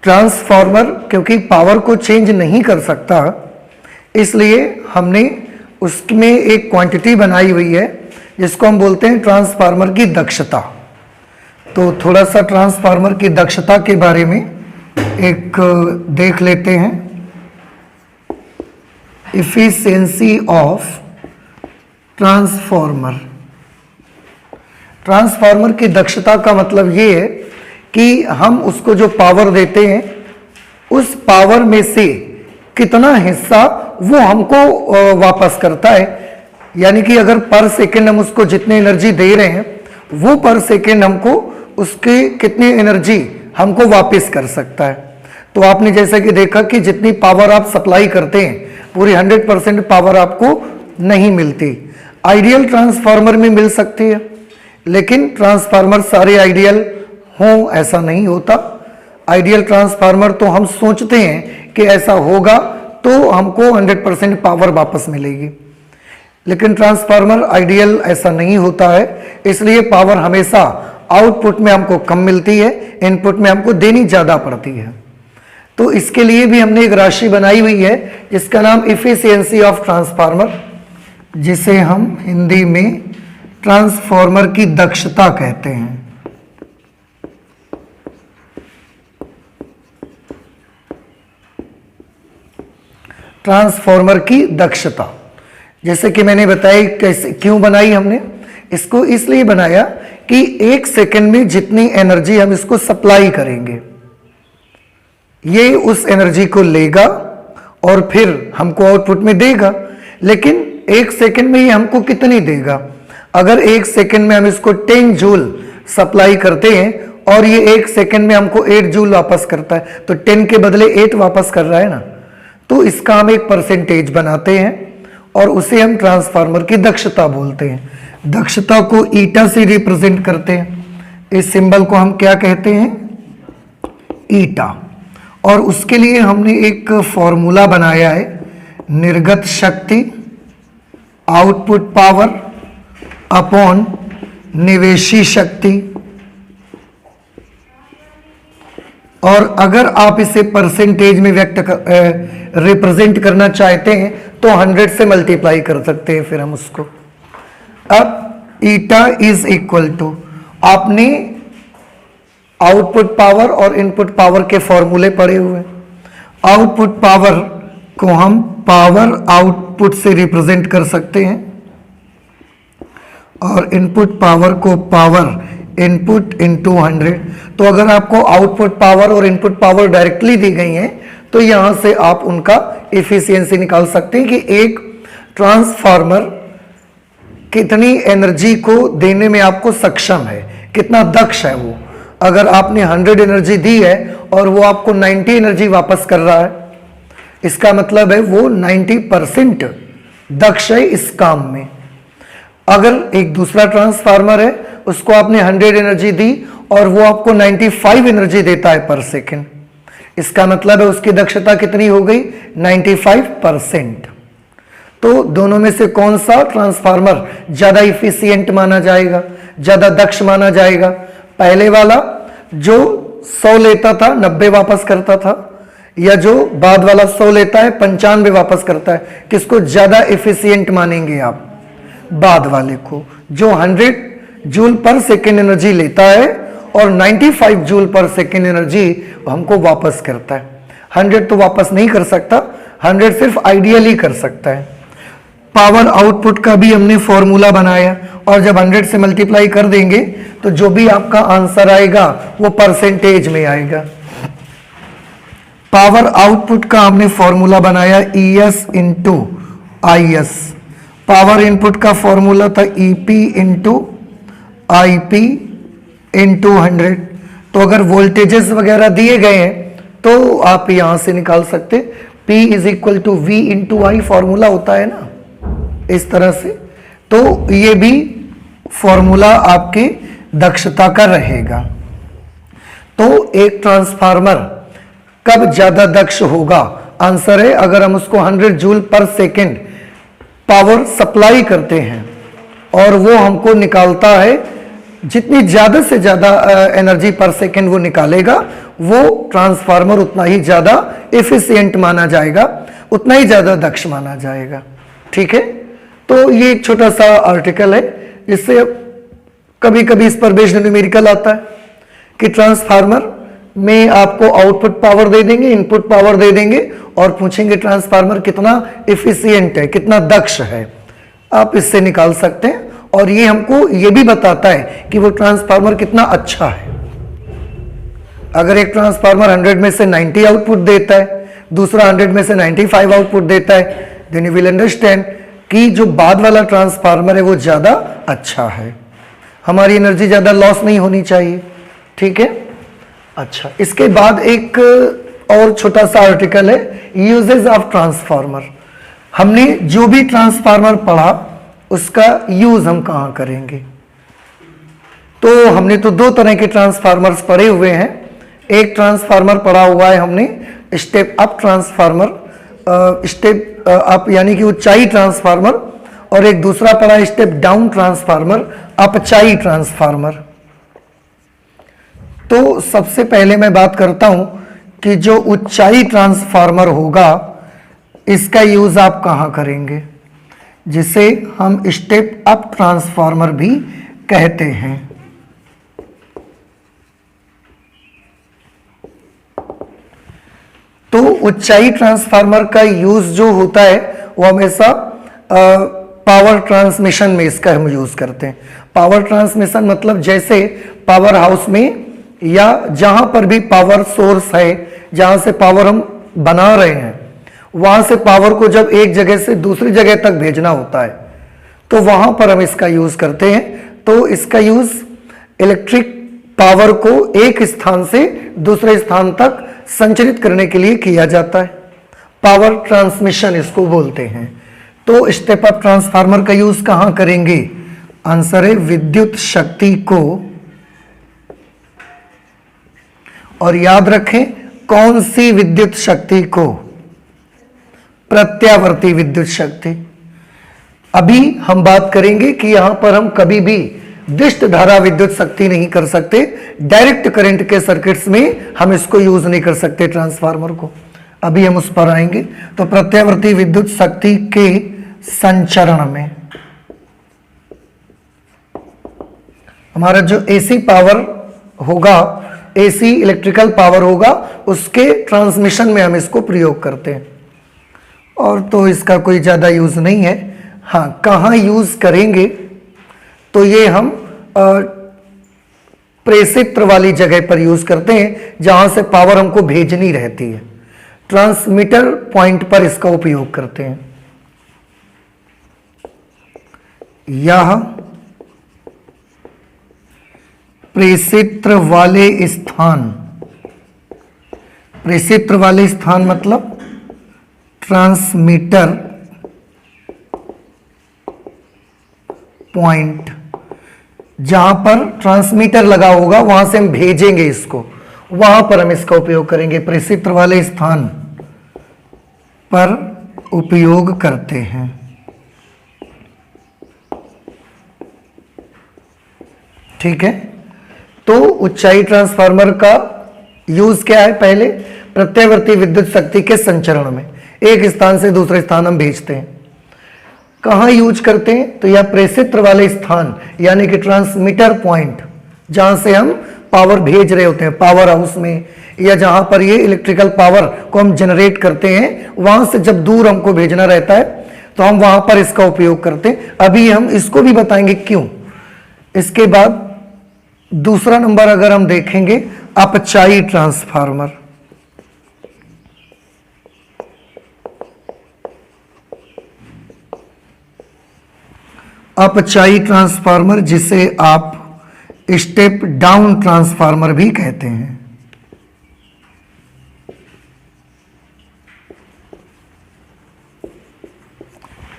Transformer क्योंकि power को change नहीं कर सकता, इसलिए हमने उसमें एक क्वांटिटी बनाई हुई है जिसको हम बोलते हैं ट्रांसफार्मर की दक्षता। तो थोड़ा सा ट्रांसफार्मर की दक्षता के बारे में एक देख लेते हैं। Efficiency of transformer. ट्रांसफार्मर की दक्षता का मतलब ये है कि हम उसको जो पावर देते हैं उस पावर में से कितना हिस्सा वो हमको वापस करता है। यानी कि अगर पर सेकंड हम उसको जितनी एनर्जी दे रहे हैं वो पर सेकंड हमको उसकी कितनी एनर्जी हमको वापस कर सकता है। तो आपने जैसा कि देखा कि जितनी पावर आप सप्लाई करते हैं पूरी 100% पावर आपको नहीं मिलती। आइडियल ट्रांसफार्मर में मिल सकती है, लेकिन ट्रांसफार्मर सारे आइडियल हों ऐसा नहीं होता। आइडियल ट्रांसफार्मर तो हम सोचते हैं कि ऐसा होगा तो हमको 100% पावर वापस मिलेगी, लेकिन ट्रांसफार्मर आइडियल ऐसा नहीं होता है। इसलिए पावर हमेशा आउटपुट में हमको कम मिलती है, इनपुट में हमको देनी ज़्यादा पड़ती है। तो इसके लिए भी हमने एक राशि बनाई हुई है जिसका नाम इफिशियंसी ऑफ ट्रांसफार्मर, जिसे हम हिंदी में ट्रांसफार्मर की दक्षता कहते हैं। ट्रांसफार्मर की दक्षता, जैसे कि मैंने बताया कैसे क्यों बनाई हमने इसको, इसलिए बनाया कि 1 सेकंड में जितनी एनर्जी हम इसको सप्लाई करेंगे ये उस एनर्जी को लेगा और फिर हमको आउटपुट में देगा। लेकिन 1 सेकंड में ये हमको कितनी देगा? अगर 1 सेकंड में हम इसको 10 जूल सप्लाई करते हैं और ये 1 सेकंड में हमको 8 जूल वापस करता है, तो 10 के बदले 8 वापस कर रहा है ना। तो इसका हम एक परसेंटेज बनाते हैं और उसे हम ट्रांसफार्मर की दक्षता बोलते हैं। दक्षता को ईटा से रिप्रेजेंट करते हैं। इस सिंबल को हम क्या कहते हैं? ईटा। और उसके लिए हमने एक फॉर्मूला बनाया है, निर्गत शक्ति आउटपुट पावर अपॉन निवेशी शक्ति। और अगर आप इसे परसेंटेज में रिप्रेजेंट करना चाहते हैं तो 100 से मल्टीप्लाई कर सकते हैं फिर हम उसको। अब ईटा इज इक्वल टू, आपने आउटपुट पावर और इनपुट पावर के फॉर्मूले पढ़े हुए। आउटपुट पावर को हम पावर आउटपुट से रिप्रेजेंट कर सकते हैं और इनपुट पावर को पावर इनपुट इनटू 100। तो अगर आपको आउटपुट पावर और इनपुट पावर डायरेक्टली दी गई है तो यहां से आप उनका एफिशिएंसी निकाल सकते हैं कि एक ट्रांसफार्मर कितनी एनर्जी को देने में आपको सक्षम है, कितना दक्ष है वो। अगर आपने 100 एनर्जी दी है और वो आपको 90 एनर्जी वापस कर रहा है, इसका मतलब है वो 90% दक्ष है इस काम में। अगर एक दूसरा ट्रांसफार्मर है, उसको आपने 100 एनर्जी दी और वो आपको 95 एनर्जी देता है पर सेकंड, इसका मतलब है उसकी दक्षता कितनी हो गई? 95%। तो दोनों में से कौन सा ट्रांसफार्मर ज्यादा इफिशियंट माना जाएगा, ज्यादा दक्ष माना जाएगा? पहले वाला जो 100 लेता था 90 वापस करता था, या जो बाद वाला 100 लेता है 95 वापस करता है? किसको ज्यादा एफिशिएंट मानेंगे आप? बाद वाले को, जो 100 जूल पर सेकेंड एनर्जी लेता है और 95 जूल पर सेकेंड एनर्जी हमको वापस करता है। 100 तो वापस नहीं कर सकता, 100 सिर्फ आइडियली कर सकता है। पावर आउटपुट का भी हमने फॉर्मूला बनाया और जब 100 से मल्टीप्लाई कर देंगे तो जो भी आपका आंसर आएगा वो परसेंटेज में आएगा। पावर आउटपुट का हमने फॉर्मूला बनाया ES into IS। Power input का फॉर्मूला था EP इंटू IP इंटू 100। तो अगर वोल्टेजेस वगैरह दिए गए हैं तो आप यहां से निकाल सकते, P is equal to V into I formula होता है ना, इस तरह से। तो ये भी फॉर्मूला आपकी दक्षता का रहेगा। तो एक ट्रांसफार्मर कब ज्यादा दक्ष होगा? आंसर है अगर हम उसको 100 जूल पर सेकेंड पावर सप्लाई करते हैं और वो हमको निकालता है जितनी ज़्यादा से ज़्यादा एनर्जी पर सेकेंड वो निकालेगा, वो ट्रांसफार्मर उतना ही ज़्यादा एफिशिएंट माना जाएगा, उतना ही ज़्यादा दक्ष माना जाएगा। ठीक है, तो ये एक छोटा सा आर्टिकल है जिससे कभी कभी इस पर बेस्ड न्यूमेरिकल आता है कि ट्रांसफार्मर में आपको आउटपुट पावर दे देंगे, इनपुट पावर दे देंगे और पूछेंगे ट्रांसफार्मर कितना एफिशिएंट है, कितना दक्ष है। आप इससे निकाल सकते हैं और ये हमको ये भी बताता है कि वो ट्रांसफार्मर कितना अच्छा है। अगर एक ट्रांसफार्मर 100 में से 90 आउटपुट देता है, दूसरा 100 में से 95 आउटपुट देता है, देन यू विल अंडरस्टैंड कि जो बाद वाला ट्रांसफार्मर है वो ज़्यादा अच्छा है, हमारी एनर्जी ज़्यादा लॉस नहीं होनी चाहिए। ठीक है, अच्छा, इसके बाद एक और छोटा सा आर्टिकल है यूजेस ऑफ ट्रांसफार्मर। हमने जो भी ट्रांसफार्मर पढ़ा उसका यूज हम कहां करेंगे। तो हमने तो दो तरह के ट्रांसफार्मर्स पढ़े हुए हैं। एक ट्रांसफार्मर पढ़ा हुआ है हमने step up transformer, step up यानी कि ऊंचाई ट्रांसफार्मर, और एक दूसरा पढ़ा स्टेप डाउन ट्रांसफार्मर, अपचाई ट्रांसफार्मर। तो सबसे पहले मैं बात करता हूं कि जो ऊंचाई ट्रांसफार्मर होगा इसका यूज आप कहां करेंगे, जिसे हम स्टेप अप ट्रांसफार्मर भी कहते हैं। तो ऊंचाई ट्रांसफार्मर का यूज जो होता है वो हमेशा पावर ट्रांसमिशन में इसका हम यूज करते हैं। पावर ट्रांसमिशन मतलब जैसे पावर हाउस में या जहां पर भी पावर सोर्स है, जहां से पावर हम बना रहे हैं, वहां से पावर को जब एक जगह से दूसरी जगह तक भेजना होता है तो वहां पर हम इसका यूज करते हैं। तो इसका यूज इलेक्ट्रिक पावर को एक स्थान से दूसरे स्थान तक संचारित करने के लिए किया जाता है। पावर ट्रांसमिशन इसको बोलते हैं। तो स्टेप अप ट्रांसफार्मर का यूज कहां करेंगे? आंसर है विद्युत शक्ति को, और याद रखें कौन सी विद्युत शक्ति को? प्रत्यावर्ती विद्युत शक्ति। अभी हम बात करेंगे कि यहां पर हम कभी भी दिष्ट धारा विद्युत शक्ति नहीं कर सकते, डायरेक्ट करंट के सर्किट्स में हम इसको यूज नहीं कर सकते ट्रांसफार्मर को। अभी हम उस पर आएंगे। तो प्रत्यावर्ती विद्युत शक्ति के संचरण में हमारा जो एसी पावर होगा, एसी इलेक्ट्रिकल पावर होगा, उसके ट्रांसमिशन में हम इसको प्रयोग करते हैं। और तो इसका कोई ज़्यादा यूज़ नहीं है। हाँ, कहाँ यूज़ करेंगे? तो ये हम प्रेषित्र वाली जगह पर यूज़ करते हैं जहाँ से पावर हमको भेजनी रहती है। ट्रांसमीटर पॉइंट पर इसका उपयोग करते हैं। यह प्रेषित्र वाले स्थान, प्रेषित्र वाले स्थान मतलब ट्रांसमीटर पॉइंट, जहां पर ट्रांसमीटर लगा होगा वहां से हम भेजेंगे इसको, वहां पर हम इसका उपयोग करेंगे। प्रेषित्र वाले स्थान पर उपयोग करते हैं। ठीक है, तो ऊंचाई ट्रांसफार्मर का यूज क्या है? पहले प्रत्यावर्ती विद्युत शक्ति के संचरण में एक स्थान से दूसरे स्थान हम भेजते हैं। कहाँ यूज करते हैं? तो यह प्रेषित्र वाले स्थान यानी कि ट्रांसमीटर पॉइंट, जहां से हम पावर भेज रहे होते हैं, पावर हाउस में, या जहां पर ये इलेक्ट्रिकल पावर को हम जनरेट करते हैं, वहां से जब दूर हमको भेजना रहता है तो हम वहां पर इसका उपयोग करते हैं। अभी हम इसको भी बताएंगे क्यों। इसके बाद दूसरा नंबर अगर हम देखेंगे, अपचाई ट्रांसफार्मर। अपचाई ट्रांसफार्मर जिसे आप स्टेप डाउन ट्रांसफार्मर भी कहते हैं।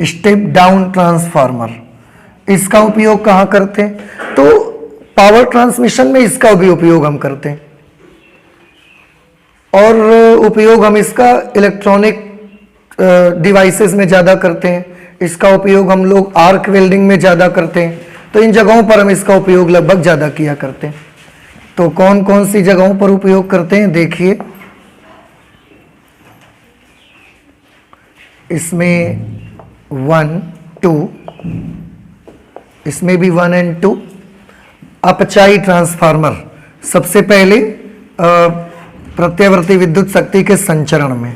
स्टेप डाउन ट्रांसफार्मर, इसका उपयोग कहां करते हैं? तो पावर ट्रांसमिशन में इसका भी उपयोग हम करते हैं, और उपयोग हम इसका इलेक्ट्रॉनिक डिवाइसेस में ज़्यादा करते हैं। इसका उपयोग हम लोग आर्क वेल्डिंग में ज़्यादा करते हैं। तो इन जगहों पर हम इसका उपयोग लगभग ज़्यादा किया करते हैं। तो कौन कौन सी जगहों पर उपयोग करते हैं देखिए, इसमें 1 2, इसमें भी 1 और 2। अपचायी ट्रांसफार्मर सबसे पहले प्रत्यावर्ती विद्युत शक्ति के संचरण में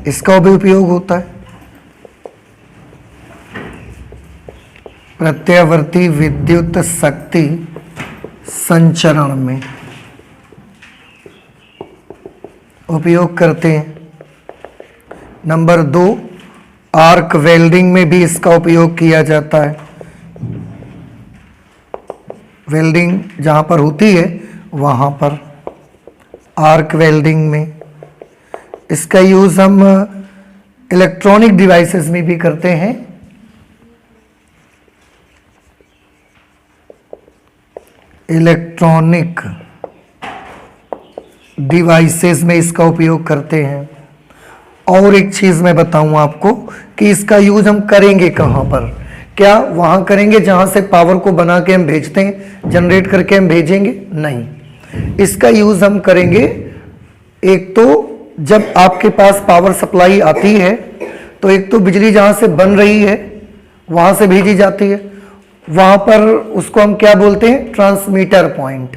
इसका भी उपयोग होता है। प्रत्यावर्ती विद्युत शक्ति संचरण में उपयोग करते हैं। नंबर 2, आर्क वेल्डिंग में भी इसका उपयोग किया जाता है। वेल्डिंग जहां पर होती है वहां पर आर्क वेल्डिंग में इसका यूज हम इलेक्ट्रॉनिक डिवाइसेस में भी करते हैं। इलेक्ट्रॉनिक डिवाइसेस में इसका उपयोग करते हैं। और एक चीज मैं बताऊं आपको कि इसका यूज हम करेंगे कहां पर, क्या वहां करेंगे जहां से पावर को बना के हम भेजते हैं, जनरेट करके हम भेजेंगे? नहीं, इसका यूज हम करेंगे एक तो जब आपके पास पावर सप्लाई आती है तो एक तो बिजली जहां से बन रही है वहां से भेजी जाती है, वहां पर उसको हम क्या बोलते हैं, ट्रांसमीटर पॉइंट,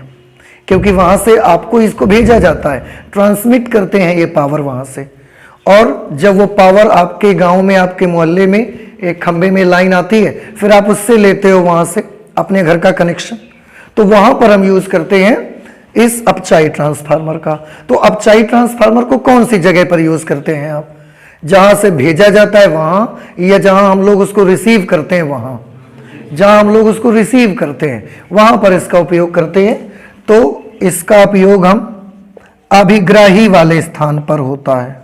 क्योंकि वहां से आपको इसको भेजा जाता है, ट्रांसमिट करते हैं ये पावर वहां से। और जब वो पावर आपके गांव में, आपके मोहल्ले में एक खंबे में लाइन आती है, फिर आप उससे लेते हो वहां से अपने घर का कनेक्शन, तो वहां पर हम यूज करते हैं इस अपचायी ट्रांसफार्मर का। तो अपचायी ट्रांसफार्मर को कौन सी जगह पर यूज करते हैं आप, जहां से भेजा जाता है वहां, या जहां हम लोग उसको रिसीव करते हैं वहां? जहां हम लोग उसको रिसीव करते हैं वहां पर इसका उपयोग करते हैं। तो इसका उपयोग हम अभिग्राही वाले स्थान पर होता है।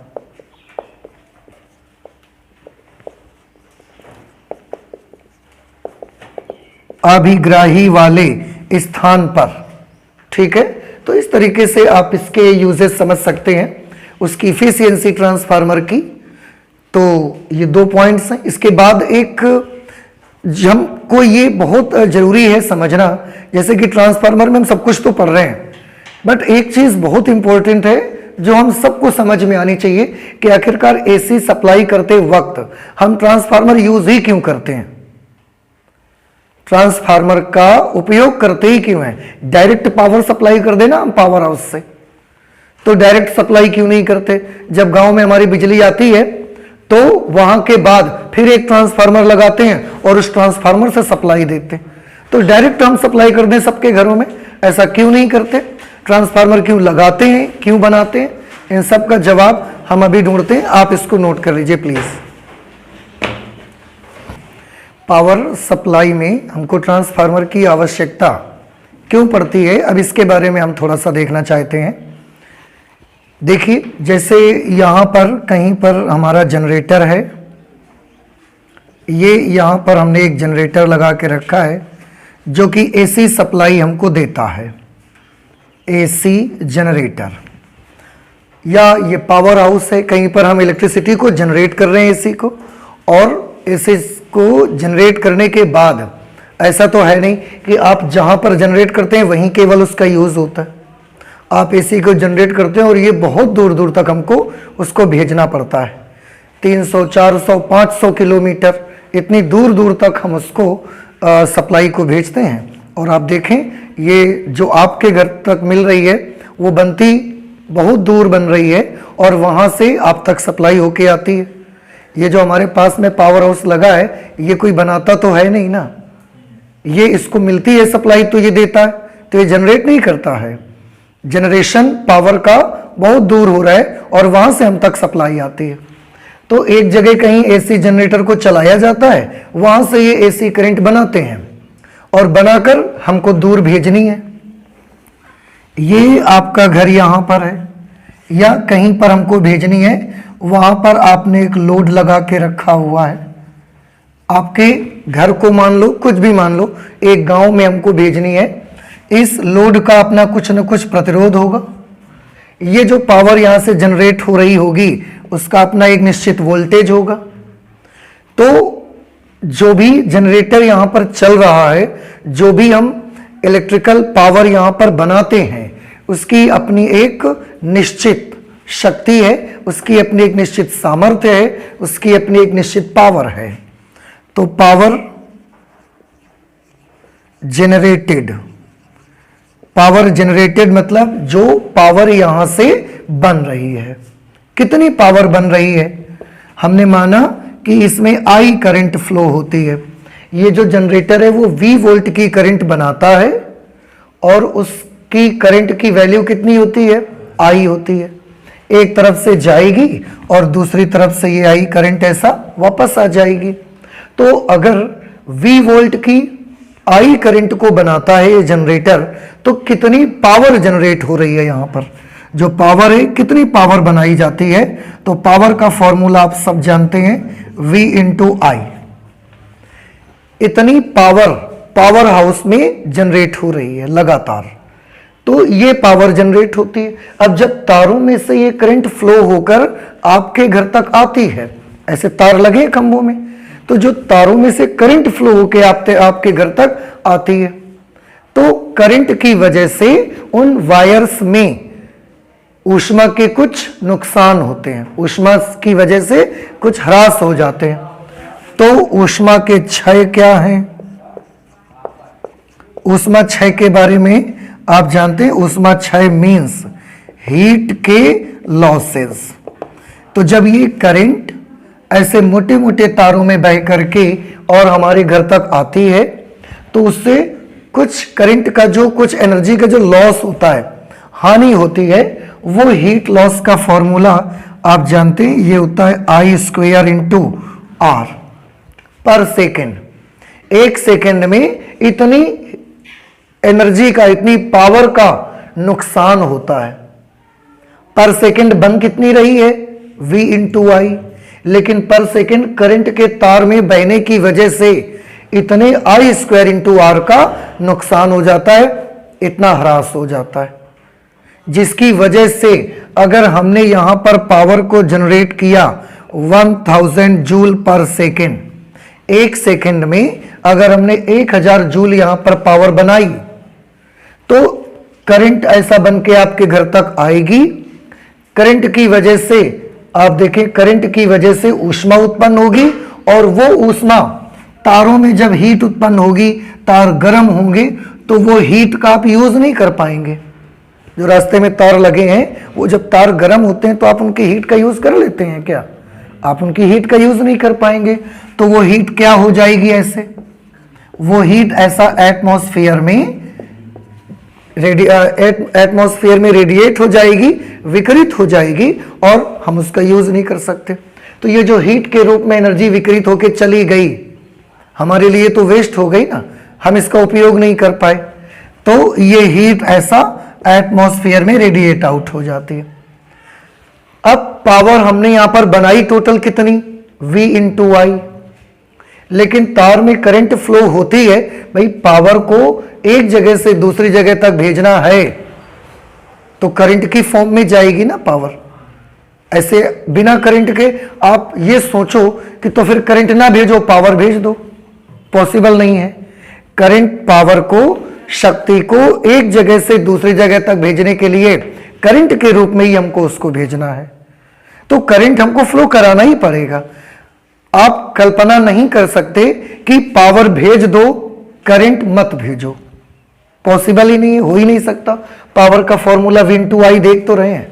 अभिग्राही वाले स्थान पर, ठीक है। तो इस तरीके से आप इसके यूजेस समझ सकते हैं, उसकी इफिशियंसी ट्रांसफार्मर की। तो ये 2 पॉइंट्स हैं। इसके बाद एक हमको ये बहुत जरूरी है समझना, जैसे कि ट्रांसफार्मर में हम सब कुछ तो पढ़ रहे हैं, बट एक चीज बहुत इंपॉर्टेंट है जो हम सबको समझ में आनी चाहिए कि आखिरकार एसी सप्लाई करते वक्त हम ट्रांसफार्मर यूज ही क्यों करते हैं, ट्रांसफार्मर का उपयोग करते ही क्यों है। डायरेक्ट पावर सप्लाई कर देना हम पावर हाउस से, तो डायरेक्ट सप्लाई क्यों नहीं करते? जब गांव में हमारी बिजली आती है तो वहां के बाद फिर एक ट्रांसफार्मर लगाते हैं और उस ट्रांसफार्मर से सप्लाई देते हैं। तो डायरेक्ट हम सप्लाई कर दें सबके घरों में, ऐसा क्यों नहीं करते? ट्रांसफार्मर क्यों लगाते हैं, क्यों बनाते हैं? इन सब का जवाब हम अभी ढूंढते हैं, आप इसको नोट कर लीजिए प्लीज। पावर सप्लाई में हमको ट्रांसफार्मर की आवश्यकता क्यों पड़ती है, अब इसके बारे में हम थोड़ा सा देखना चाहते हैं। देखिए, जैसे यहाँ पर कहीं पर हमारा जनरेटर है, ये यहाँ पर हमने एक जनरेटर लगा के रखा है जो कि एसी सप्लाई हमको देता है, एसी जनरेटर। या ये पावर हाउस है, कहीं पर हम इलेक्ट्रिसिटी को जनरेट कर रहे हैं एसी को, और एसी को जनरेट करने के बाद ऐसा तो है नहीं कि आप जहाँ पर जनरेट करते हैं वहीं केवल उसका यूज़ होता है। आप एसी को जनरेट करते हैं और ये बहुत दूर दूर तक हमको उसको भेजना पड़ता है, 300 400 500 किलोमीटर, इतनी दूर दूर तक हम उसको सप्लाई को भेजते हैं। और आप देखें, ये जो आपके घर तक मिल रही है वो बनती बहुत दूर बन रही है और वहाँ से आप तक सप्लाई होके आती है। ये जो हमारे पास में पावर हाउस लगा है, ये कोई बनाता तो है नहीं ना, ये इसको मिलती है सप्लाई तो ये देता है, तो ये जनरेट नहीं करता है। जनरेशन पावर का बहुत दूर हो रहा है और वहां से हम तक सप्लाई आती है। तो एक जगह कहीं एसी जनरेटर को चलाया जाता है, वहां से ये एसी करंट बनाते हैं और बनाकर हमको दूर भेजनी है। ये आपका घर यहां पर है या कहीं पर हमको भेजनी है, वहां पर आपने एक लोड लगा के रखा हुआ है। आपके घर को मान लो, कुछ भी मान लो, एक गांव में हमको भेजनी है, इस लोड का अपना कुछ न कुछ प्रतिरोध होगा। ये जो पावर यहां से जनरेट हो रही होगी उसका अपना एक निश्चित वोल्टेज होगा। तो जो भी जनरेटर यहां पर चल रहा है, जो भी हम इलेक्ट्रिकल पावर यहां पर बनाते हैं, उसकी अपनी एक निश्चित शक्ति है, उसकी अपनी एक निश्चित सामर्थ्य है, उसकी अपनी एक निश्चित पावर है। तो पावर जेनरेटेड मतलब जो पावर यहां से बन रही है, कितनी पावर बन रही है। हमने माना कि इसमें आई करंट फ्लो होती है। ये जो जनरेटर है वो V वोल्ट की करंट बनाता है और उसकी करंट की वैल्यू कितनी होती है, I होती है। एक तरफ से जाएगी और दूसरी तरफ से ये आई करंट ऐसा वापस आ जाएगी। तो अगर V वोल्ट की आई करंट को बनाता है ये जनरेटर, तो कितनी पावर जनरेट हो रही है यहां पर, जो पावर है कितनी पावर बनाई जाती है। तो पावर का फॉर्मूला आप सब जानते हैं, V इंटू आई। इतनी पावर हाउस में जनरेट हो रही है लगातार, तो ये पावर जनरेट होती है। अब जब तारों में से ये करंट फ्लो होकर आपके घर तक आती है, ऐसे तार लगे खंभों में, तो जो तारों में से करंट फ्लो होकर आपके घर तक आती है, तो करंट की वजह से उन वायर्स में ऊष्मा के कुछ नुकसान होते हैं, ऊष्मा की वजह से कुछ ह्रास हो जाते हैं। तो ऊष्मा के क्षय क्या हैं? ऊष्मा क्षय के बारे में आप जानते हैं, ऊष्मा क्षय मीन्स हीट के लॉसेस। तो जब ये करंट ऐसे मोटे मोटे तारों में बह करके और हमारे घर तक आती है, तो उससे कुछ करंट का जो कुछ एनर्जी का जो लॉस होता है, हानि होती है, वो हीट लॉस का फॉर्मूला आप जानते हैं, ये होता है I स्क्वायर इंटू R पर सेकेंड। एक सेकेंड में इतनी एनर्जी का, इतनी पावर का नुकसान होता है। पर सेकेंड बन कितनी रही है, V इंटू आई, लेकिन पर सेकेंड करंट के तार में बहने की वजह से इतने I स्क्वायर इंटू R का नुकसान हो जाता है, इतना ह्रास हो जाता है, जिसकी वजह से अगर हमने यहां पर पावर को जनरेट किया 1000 जूल पर सेकेंड, एक सेकेंड में अगर हमने 1000 जूल यहां पर पावर बनाई, तो करंट ऐसा बन के आपके घर तक आएगी। करंट की वजह से आप देखें, करंट की वजह से ऊष्मा उत्पन्न होगी और वो ऊष्मा तारों में जब हीट उत्पन्न होगी, तार गर्म होंगे, तो वो हीट का आप यूज नहीं कर पाएंगे। जो रास्ते में तार लगे हैं, वो जब तार गर्म होते हैं तो आप उनकी हीट का यूज कर लेते हैं क्या? आप उनकी हीट का यूज नहीं कर पाएंगे। तो वो हीट क्या हो जाएगी, ऐसे वो हीट ऐसा एटमॉस्फेयर में रेडिएट हो जाएगी, विकिरित हो जाएगी और हम उसका यूज नहीं कर सकते। तो ये जो हीट के रूप में एनर्जी विकिरित होकर चली गई, हमारे लिए तो वेस्ट हो गई ना, हम इसका उपयोग नहीं कर पाए। तो ये हीट ऐसा एटमॉस्फेयर में रेडिएट आउट हो जाती है। अब पावर हमने यहां पर बनाई टोटल कितनी, V इंटू आई, लेकिन तार में करंट फ्लो होती है, भाई पावर को एक जगह से दूसरी जगह तक भेजना है तो करंट की फॉर्म में जाएगी ना पावर। ऐसे बिना करंट के आप ये सोचो कि तो फिर करंट ना भेजो, पावर भेज दो, पॉसिबल नहीं है। करंट पावर को, शक्ति को एक जगह से दूसरी जगह तक भेजने के लिए करंट के रूप में ही हमको उसको भेजना है, तो करंट हमको फ्लो कराना ही पड़ेगा। आप कल्पना नहीं कर सकते कि पावर भेज दो, करंट मत भेजो, पॉसिबल ही नहीं, हो ही नहीं सकता। पावर का फॉर्मूला V इंटू आई देख तो रहे हैं।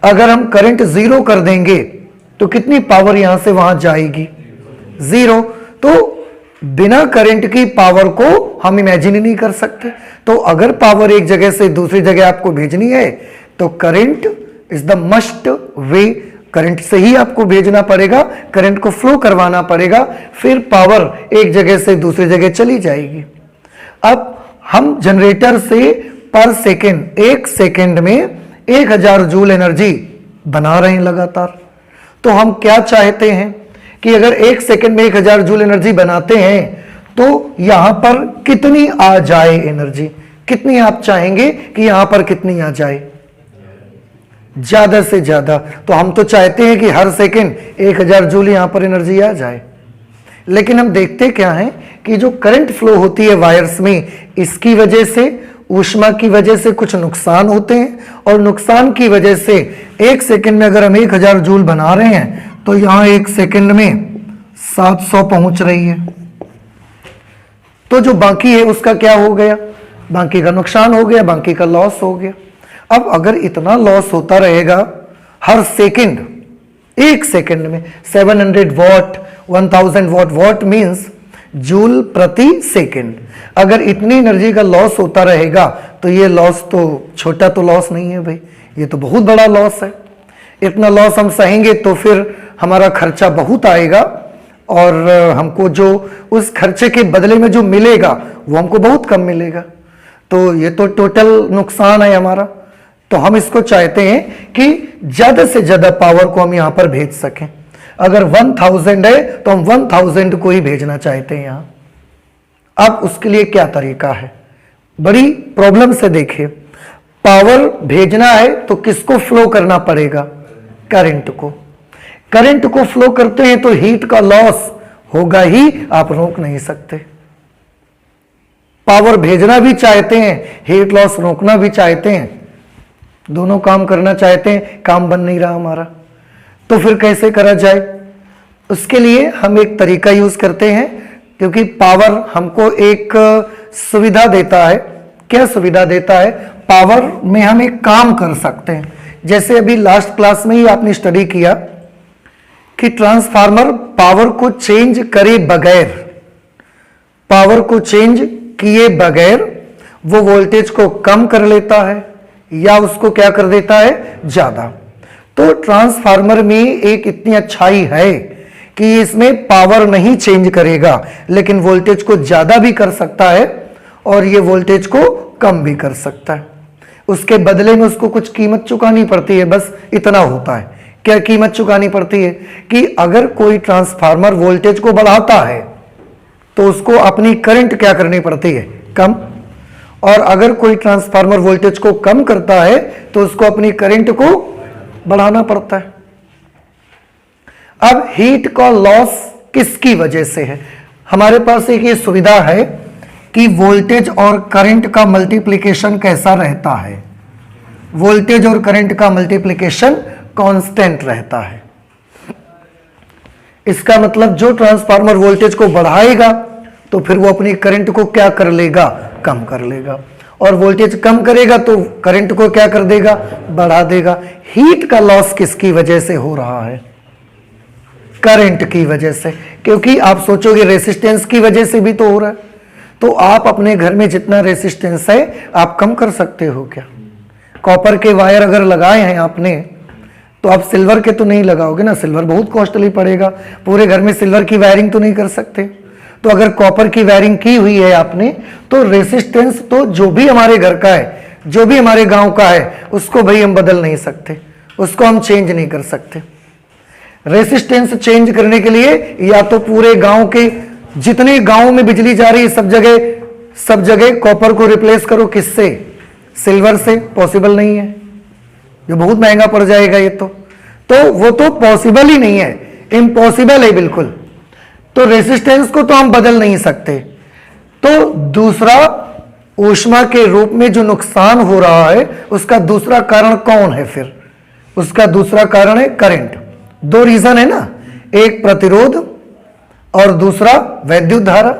अगर हम करंट जीरो कर देंगे तो कितनी पावर यहां से वहां जाएगी, जीरो। तो बिना करंट की पावर को हम इमेजिन ही नहीं कर सकते। तो अगर पावर एक जगह से दूसरी जगह आपको भेजनी है तो current is the must way, current से ही आपको भेजना पड़ेगा, करंट को फ्लो करवाना पड़ेगा, फिर पावर एक जगह से दूसरी जगह चली जाएगी। अब हम जनरेटर से पर सेकेंड, एक सेकेंड में 1000 जूल एनर्जी बना रहे हैं लगातार। तो हम क्या चाहते हैं कि अगर एक सेकेंड में 1000 जूल एनर्जी बनाते हैं तो यहां पर कितनी आ जाए एनर्जी, कितनी आप चाहेंगे कि यहां पर कितनी आ जाए, ज्यादा से ज्यादा। तो हम तो चाहते हैं कि हर सेकेंड 1000 जूल यहां पर एनर्जी आ जाए, लेकिन हम देखते क्या है कि जो करंट फ्लो होती है वायर्स में, इसकी वजह से, ऊष्मा की वजह से कुछ नुकसान होते हैं, और नुकसान की वजह से 1 सेकंड में अगर हम 1000 जूल बना रहे हैं तो यहां 1 सेकंड में 700 पहुंच रही है। तो जो बाकी है उसका क्या हो गया, बाकी का नुकसान हो गया, बाकी का लॉस हो गया। अब अगर इतना लॉस होता रहेगा हर सेकंड, 1 सेकंड में 700 what, 1000 what, what means joule प्रति सेकंड, अगर इतनी एनर्जी का लॉस होता रहेगा तो ये लॉस तो छोटा तो लॉस नहीं है भाई, ये तो बहुत बड़ा लॉस है। इतना लॉस हम सहेंगे तो फिर हमारा खर्चा बहुत आएगा, और हमको जो उस खर्चे के बदले में जो मिलेगा वो हमको बहुत कम मिलेगा। तो ये तो टोटल नुकसान है हमारा। तो हम इसको चाहते हैं कि ज्यादा से ज्यादा पावर को हम यहां पर भेज सकें। अगर 1000 है तो हम 1000 को ही भेजना चाहते हैं यहां। अब उसके लिए क्या तरीका है, बड़ी प्रॉब्लम से देखिए। पावर भेजना है तो किसको फ्लो करना पड़ेगा, करंट को। करंट को फ्लो करते हैं तो हीट का लॉस होगा ही, आप रोक नहीं सकते। पावर भेजना भी चाहते हैं, हीट लॉस रोकना भी चाहते हैं, दोनों काम करना चाहते हैं, काम बन नहीं रहा हमारा। तो फिर कैसे करा जाए, उसके लिए हम एक तरीका यूज करते हैं, क्योंकि पावर हमको एक सुविधा देता है। क्या सुविधा देता है, पावर में हम एक काम कर सकते हैं। जैसे अभी लास्ट क्लास में ही आपने स्टडी किया कि ट्रांसफार्मर पावर को चेंज करे बगैर, पावर को चेंज किए बगैर वो वोल्टेज को कम कर लेता है या उसको क्या कर देता है, ज्यादा। तो ट्रांसफार्मर में एक इतनी अच्छाई है कि इसमें पावर नहीं चेंज करेगा, लेकिन वोल्टेज को ज्यादा भी कर सकता है और ये वोल्टेज को कम भी कर सकता है। उसके बदले में उसको कुछ कीमत चुकानी पड़ती है, बस इतना होता है। क्या कीमत चुकानी पड़ती है कि अगर कोई ट्रांसफार्मर वोल्टेज को बढ़ाता है तो उसको अपनी करंट क्या करनी पड़ती है, कम, और अगर कोई ट्रांसफार्मर वोल्टेज को कम करता है तो उसको अपनी करंट को बढ़ाना पड़ता है। अब हीट का लॉस किसकी वजह से है, हमारे पास एक ये सुविधा है कि वोल्टेज और करंट का मल्टीप्लिकेशन कैसा रहता है, वोल्टेज और करंट का मल्टीप्लिकेशन कांस्टेंट रहता है। इसका मतलब जो ट्रांसफार्मर वोल्टेज को बढ़ाएगा तो फिर वो अपनी करंट को क्या कर लेगा, कम कर लेगा, और वोल्टेज कम करेगा तो करंट को क्या कर देगा, बढ़ा देगा। हीट का लॉस किसकी वजह से हो रहा है, करंट की वजह से, क्योंकि आप सोचोगे रेसिस्टेंस की वजह से भी तो हो रहा है। तो आप अपने घर में जितना रेसिस्टेंस है आप कम कर सकते हो क्या। कॉपर के वायर अगर लगाए हैं आपने तो आप सिल्वर के तो नहीं लगाओगे ना, सिल्वर बहुत कॉस्टली पड़ेगा, पूरे घर में सिल्वर की वायरिंग तो नहीं कर सकते। तो अगर कॉपर की वायरिंग की हुई है आपने तो रेसिस्टेंस तो जो भी हमारे घर का है, जो भी हमारे गांव का है, उसको भाई हम बदल नहीं सकते, उसको हम चेंज नहीं कर सकते। रेसिस्टेंस चेंज करने के लिए या तो पूरे गांव के जितने गांव में बिजली जा रही है सब जगह कॉपर को रिप्लेस करो, किससे, सिल्वर से, पॉसिबल नहीं है, जो बहुत महंगा पड़ जाएगा ये तो वो तो पॉसिबल ही नहीं है, इम्पॉसिबल है बिल्कुल। तो रेसिस्टेंस को तो हम बदल नहीं सकते। तो दूसरा, ऊष्मा के रूप में जो नुकसान हो रहा है उसका दूसरा कारण कौन है, फिर उसका दूसरा कारण है करंट। दो रीजन है ना, एक प्रतिरोध और दूसरा वैद्युत धारा।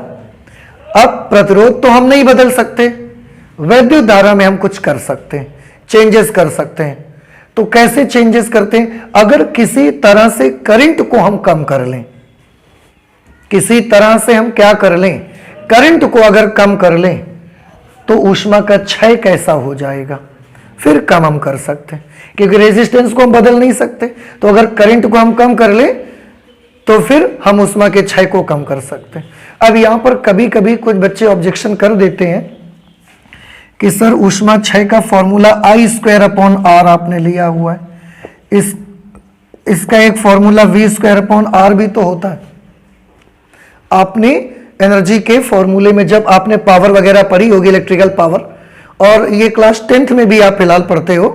अब प्रतिरोध तो हम नहीं बदल सकते, वैद्युत धारा में हम कुछ कर सकते हैं, चेंजेस कर सकते हैं। तो कैसे चेंजेस करते हैं, अगर किसी तरह से करंट को हम कम कर लें, किसी तरह से हम क्या कर लें, करंट को अगर कम कर लें तो ऊष्मा का क्षय कैसा हो जाएगा, फिर कम हम कर सकते हैं, क्योंकि रेजिस्टेंस को हम बदल नहीं सकते। तो अगर करंट को हम कम कर लें तो फिर हम ऊष्मा के क्षय को कम कर सकते हैं। अब यहां पर कभी कभी कुछ बच्चे ऑब्जेक्शन कर देते हैं कि सर ऊष्मा क्षय का फॉर्मूला I²/R आपने लिया हुआ है, इसका एक फॉर्मूला V²/R भी तो होता है। आपने एनर्जी के फॉर्मूले में जब आपने पावर वगैरह पढ़ी होगी, इलेक्ट्रिकल पावर, और ये क्लास 10th में भी आप फिलहाल पढ़ते हो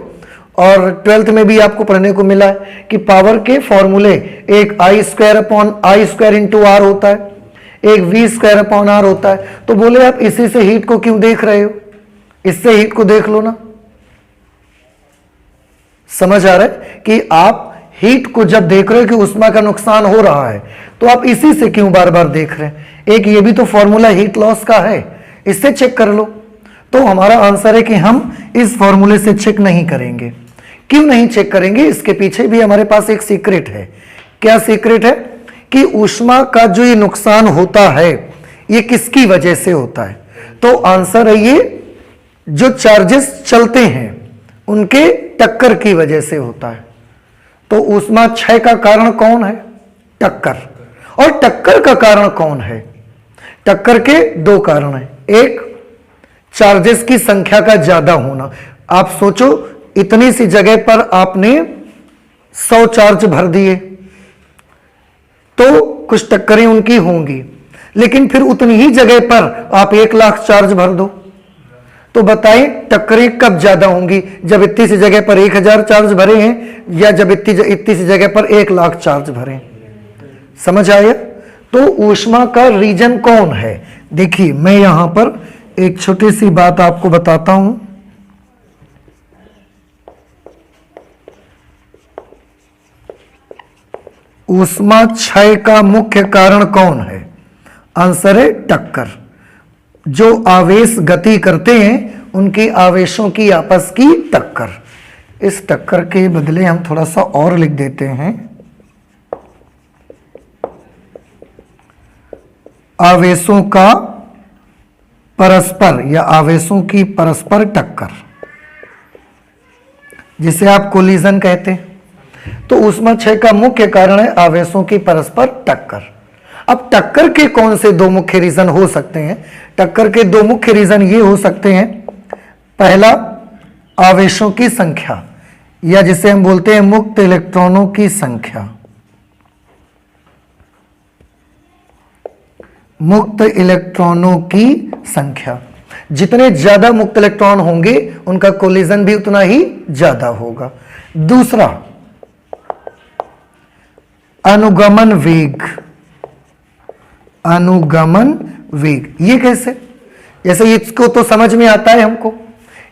और 12th में भी आपको पढ़ने को मिला है कि पावर के फॉर्मूले एक I² × R होता है, एक वी स्क्वायर अपॉन आर होता है। तो बोले आप इसी से हीट को क्यों देख रहे हो, इससे हीट को देख लो ना। समझ आ रहा है कि आप हीट को जब देख रहे हो कि उष्मा का नुकसान हो रहा है, तो आप इसी से क्यों बार बार देख रहे हैं। एक ये भी तो फॉर्मूला हीट लॉस का है, इससे चेक कर लो। तो हमारा आंसर है कि हम इस फॉर्मूले से चेक नहीं करेंगे। क्यों नहीं चेक करेंगे, इसके पीछे भी हमारे पास एक सीक्रेट है। क्या सीक्रेट है कि ऊष्मा का जो ये नुकसान होता है ये किसकी वजह से होता है। तो आंसर है ये जो चार्जेस चलते हैं उनके टक्कर की वजह से होता है। तो ऊष्मा क्षय का कारण कौन है, टक्कर। और टक्कर का कारण कौन है, टक्कर के दो कारण हैं। एक, चार्जेस की संख्या का ज्यादा होना। आप सोचो इतनी सी जगह पर आपने 100 चार्ज भर दिए तो कुछ टक्करें उनकी होंगी, लेकिन फिर उतनी ही जगह पर आप 1 लाख चार्ज भर दो, तो बताएं टक्करें कब ज्यादा होंगी, जब इतनी सी जगह पर 1000 चार्ज भरे हैं या जब इतनी सी जगह पर 1 लाख चार्ज भरे। समझ आया। तो ऊष्मा का रीजन कौन है। देखिए मैं यहां पर एक छोटी सी बात आपको बताता हूं। ऊष्मा क्षय का मुख्य कारण कौन है, आंसर है टक्कर। जो आवेश गति करते हैं उनके आवेशों की आपस की टक्कर। इस टक्कर के बदले हम थोड़ा सा और लिख देते हैं, आवेशों का परस्पर या आवेशों की परस्पर टक्कर, जिसे आप कोलिजन कहते हैं। तो ऊष्मा क्षय का मुख्य कारण है आवेशों की परस्पर टक्कर। अब टक्कर के कौन से दो मुख्य रीजन हो सकते हैं। टक्कर के दो मुख्य रीजन ये हो सकते हैं, पहला आवेशों की संख्या या जिसे हम बोलते हैं मुक्त इलेक्ट्रॉनों की संख्या। मुक्त इलेक्ट्रॉनों की संख्या, जितने ज्यादा मुक्त इलेक्ट्रॉन होंगे उनका कोलिजन भी उतना ही ज्यादा होगा। दूसरा अनुगमन वेग। अनुगमन वेग ये कैसे, जैसे इसको तो समझ में आता है हमको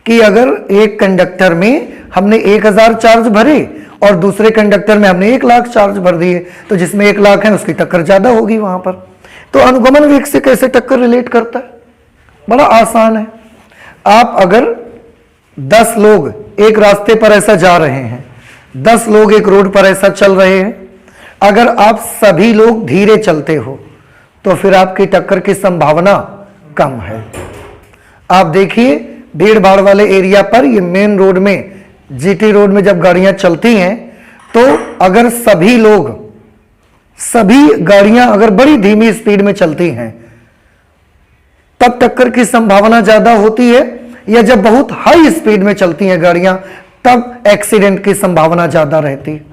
कि अगर एक कंडक्टर में हमने 1000 चार्ज भरे और दूसरे कंडक्टर में हमने 1 लाख चार्ज भर दिए, तो जिसमें 1 लाख है उसकी टक्कर ज्यादा होगी वहां पर। तो अनुगमन वेग से कैसे टक्कर रिलेट करता है, बड़ा आसान है। आप अगर 10 लोग एक रास्ते पर ऐसा जा रहे हैं, 10 लोग एक रोड पर ऐसा चल रहे हैं, अगर आप सभी लोग धीरे चलते हो तो फिर आपकी टक्कर की संभावना कम है। आप देखिए भीड़ भाड़ वाले एरिया पर, ये मेन रोड में, जीटी रोड में जब गाड़ियां चलती हैं तो अगर सभी गाड़ियां अगर बड़ी धीमी स्पीड में चलती हैं तब टक्कर की संभावना ज्यादा होती है, या जब बहुत हाई स्पीड में चलती हैं गाड़ियां तब एक्सीडेंट की संभावना ज्यादा रहती है।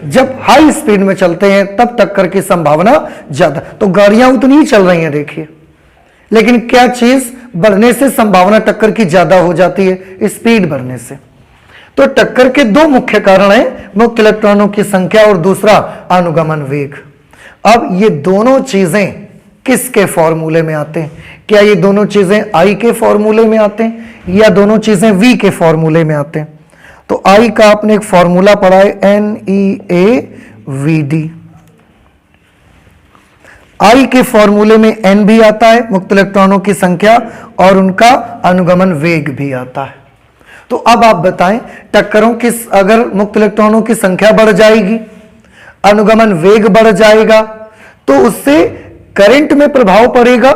जब हाई स्पीड में चलते हैं तब टक्कर की संभावना ज्यादा। तो गाड़ियां उतनी ही चल रही हैं देखिए, लेकिन क्या चीज बढ़ने से संभावना टक्कर की ज्यादा हो जाती है, स्पीड बढ़ने से। तो टक्कर के दो मुख्य कारण हैं, मुक्त इलेक्ट्रॉनों की संख्या और दूसरा अनुगमन वेग। अब ये दोनों चीजें किसके फॉर्मूले में आते हैं, क्या ये दोनों चीजें I के फॉर्मूले में आते हैं या दोनों चीजें V के फॉर्मूले में आते हैं। तो I का आपने एक फॉर्मूला पढ़ा है NeAVD। I के फॉर्मूले में N भी आता है, मुक्त इलेक्ट्रॉनों की संख्या, और उनका अनुगमन वेग भी आता है। तो अब आप बताएं टक्करों की, अगर मुक्त इलेक्ट्रॉनों की संख्या बढ़ जाएगी, अनुगमन वेग बढ़ जाएगा, तो उससे करंट में प्रभाव पड़ेगा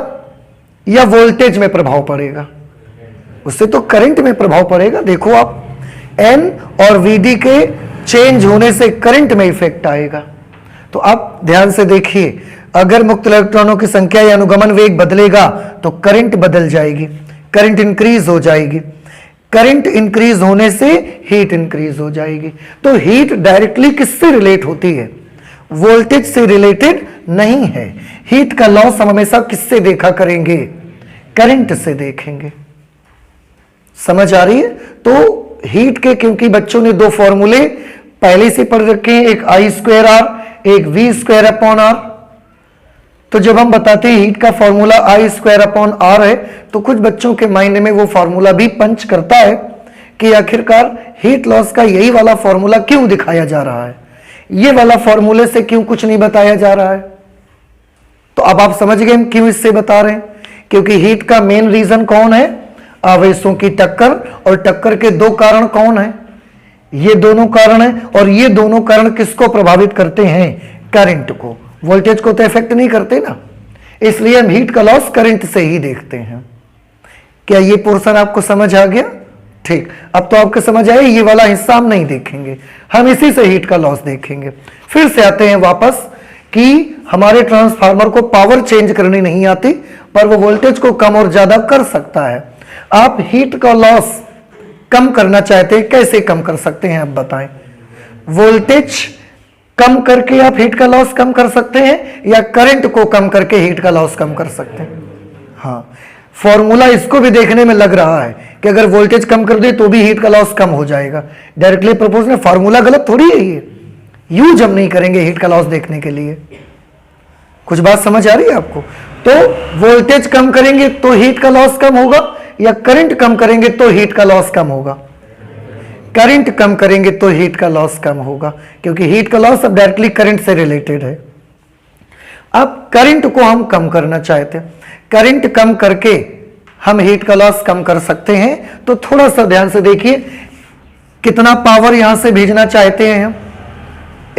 या वोल्टेज में प्रभाव पड़ेगा। उससे तो करंट में प्रभाव पड़ेगा। देखो आप N और VD के चेंज होने से करंट में इफेक्ट आएगा। तो आप ध्यान से देखिए, अगर मुक्त इलेक्ट्रॉनों की संख्या या अनुगमन वेग बदलेगा तो करंट बदल जाएगी, करंट इंक्रीज हो जाएगी। करंट इंक्रीज होने से हीट इंक्रीज हो जाएगी। तो हीट डायरेक्टली किससे रिलेट होती है, वोल्टेज से रिलेटेड नहीं है। हीट का लॉस हम हमेशा किससे देखा करेंगे, करंट से देखेंगे। समझ आ रही है। तो हीट के क्योंकि बच्चों ने दो फॉर्मूले पहले से पढ़ रखे हैं, एक I²R, एक V² अपॉन R। तो जब हम बताते हैं हीट का फॉर्मूला I²/R है, तो कुछ बच्चों के माइंड में वो फॉर्मूला भी पंच करता है कि आखिरकार हीट लॉस का यही वाला फॉर्मूला क्यों दिखाया जा रहा है, ये वाला फॉर्मूले से क्यों कुछ नहीं बताया जा रहा है। तो अब आप समझ गए हम क्यों इससे बता रहे हैं, क्योंकि हीट का मेन रीजन कौन है, आवेशों की टक्कर, और टक्कर के दो कारण कौन है, ये दोनों कारण है, और ये दोनों कारण किसको प्रभावित करते हैं, करंट को। वोल्टेज को तो इफेक्ट नहीं करते ना, इसलिए हम हीट का लॉस करंट से ही देखते हैं। क्या ये पोर्शन आपको समझ आ गया? ठीक, अब तो आपको समझ आया, ये वाला हिस्सा हम नहीं देखेंगे, हम इसी से हीट का लॉस देखेंगे। फिर से आते हैं वापस कि हमारे ट्रांसफार्मर को पावर चेंज करनी नहीं आती, पर वो वोल्टेज को कम और ज्यादा कर सकता है। आप हीट का लॉस कम करना चाहते हैं, कैसे कम कर सकते हैं आप बताएं? वोल्टेज कम करके आप हीट का लॉस कम कर सकते हैं, या करंट को कम करके हीट का लॉस कम कर सकते हैं? हाँ, फॉर्मूला इसको भी देखने में लग रहा है कि अगर वोल्टेज कम कर दे तो भी हीट का लॉस कम हो जाएगा, डायरेक्टली प्रोपोर्शनल। फॉर्मूला गलत थोड़ी है, ये यूज हम नहीं करेंगे हीट का लॉस देखने के लिए। कुछ बात समझ आ रही है आपको? तो वोल्टेज कम करेंगे तो हीट का लॉस कम होगा, या करंट कम करेंगे तो हीट का लॉस कम होगा? करंट कम करेंगे तो हीट का लॉस कम होगा, क्योंकि हीट का लॉस अब डायरेक्टली करंट से रिलेटेड है। अब करंट को हम कम करना चाहते हैं, करंट कम करके हम हीट का लॉस कम कर सकते हैं। तो थोड़ा सा ध्यान से देखिए, कितना पावर यहां से भेजना चाहते हैं हम?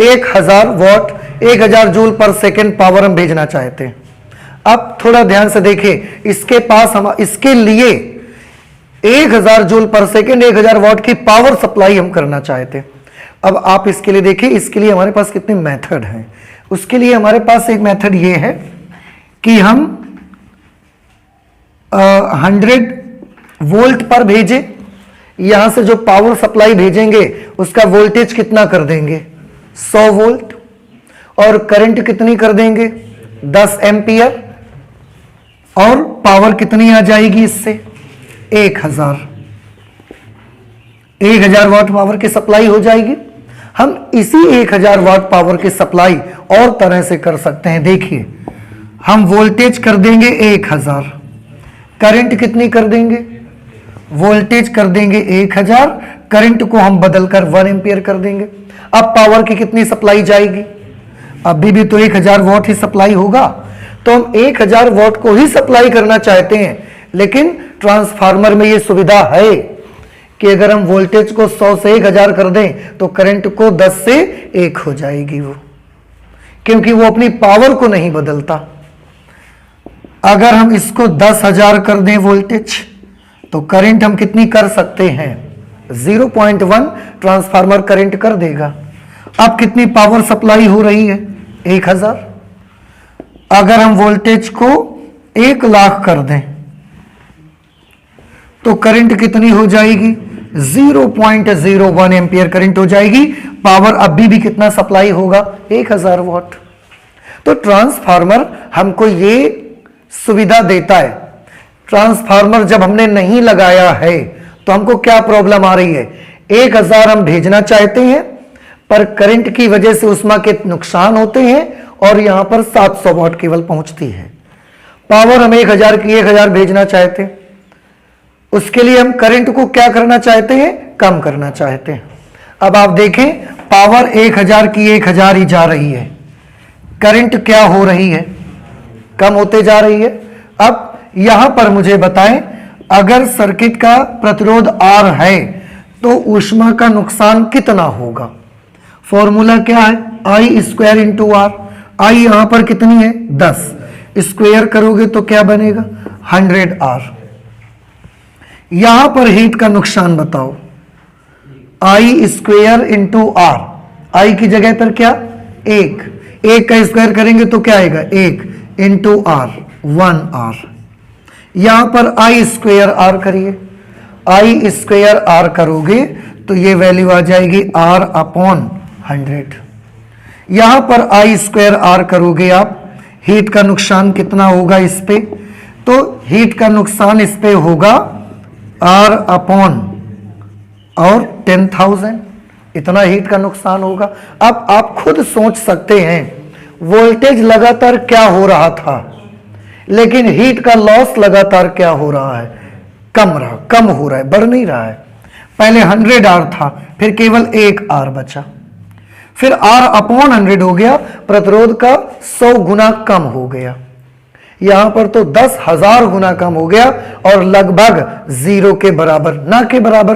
1000 वॉट, 1000 जूल पर सेकेंड पावर हम भेजना चाहते हैं। अब थोड़ा ध्यान से देखिए, इसके पास हम इसके लिए 1000 जूल पर सेकेंड, 1000 वॉट की पावर सप्लाई हम करना चाहते हैं। अब आप इसके लिए देखिए, इसके लिए हमारे पास कितने मेथड हैं। उसके लिए हमारे पास एक मेथड ये है कि हम 100 वोल्ट पर भेजें, यहां से जो पावर सप्लाई भेजेंगे उसका वोल्टेज कितना कर देंगे, 100 वोल्ट, और करंट कितनी कर देंगे, 10 एम्पियर, और पावर कितनी आ जाएगी इससे, 1000 वाट पावर की सप्लाई हो जाएगी। हम इसी 1000 वाट पावर की सप्लाई और तरह से कर सकते हैं। देखिए, हम वोल्टेज कर देंगे 1000, करंट कितनी कर देंगे, वोल्टेज कर देंगे 1000, करंट को हम बदलकर 1 एम्पियर कर देंगे। अब पावर की कितनी सप्लाई जाएगी, अभी भी तो 1000 वॉट ही सप्लाई होगा। तो हम 1000 वॉट को ही सप्लाई करना चाहते हैं, लेकिन ट्रांसफार्मर में ये सुविधा है कि अगर हम वोल्टेज को 100 से 1000 कर दें तो करंट को 10 से 1 हो जाएगी वो, क्योंकि वो अपनी पावर को नहीं बदलता। अगर हम इसको 10,000 कर दें वोल्टेज, तो करंट हम कितनी कर सकते हैं, 0.1 ट्रांसफार्मर करंट कर देगा। अब कितनी पावर सप्लाई हो रही है, 1000। अगर हम वोल्टेज को 1 लाख कर दें तो करंट कितनी हो जाएगी, 0.01 एम्पियर करंट हो जाएगी। पावर अभी भी कितना सप्लाई होगा, 1000 वॉट। तो ट्रांसफार्मर हमको ये सुविधा देता है। ट्रांसफार्मर जब हमने नहीं लगाया है तो हमको क्या प्रॉब्लम आ रही है, 1000 हम भेजना चाहते हैं, पर करंट की वजह से उष्मा के नुकसान होते हैं, और यहां पर 700 वॉट केवल पहुंचती है। पावर हम 1000 की 1000 भेजना चाहते हैं, उसके लिए हम करंट को क्या करना चाहते हैं, कम करना चाहते हैं। अब आप देखें, पावर 1000 की 1000 ही जा रही है, करंट क्या हो रही है, कम होते जा रही है। अब यहां पर मुझे बताएं, अगर सर्किट का प्रतिरोध R है तो ऊष्मा का नुकसान कितना होगा। फॉर्मूला क्या है, I² इंटू R। I यहां पर कितनी है, 10, स्क्वायर करोगे तो क्या बनेगा, 100R। यहां पर हीट का नुकसान बताओ, I² इंटू R। I की जगह पर क्या, 1 का स्क्वायर करेंगे तो क्या आएगा, 1 इंटू R, 1R। यहां पर I² R करिए, I² R करोगे तो ये वैल्यू आ जाएगी R/100। यहां पर I² R करोगे आप, हीट का नुकसान कितना होगा इस पे, तो हीट का नुकसान इस पे होगा R/, और 10,000, इतना हीट का नुकसान होगा। अब आप खुद सोच सकते हैं, वोल्टेज लगातार क्या हो रहा था, लेकिन हीट का लॉस लगातार क्या हो रहा है, कम हो रहा है, बढ़ नहीं रहा है। पहले 100 आर था, फिर केवल 1 आर बचा, फिर आर अपॉन 100 हो गया, प्रतिरोध का 100 गुना कम हो गया। यहां पर तो 10,000 गुना कम हो गया और लगभग 0 के बराबर, ना के बराबर।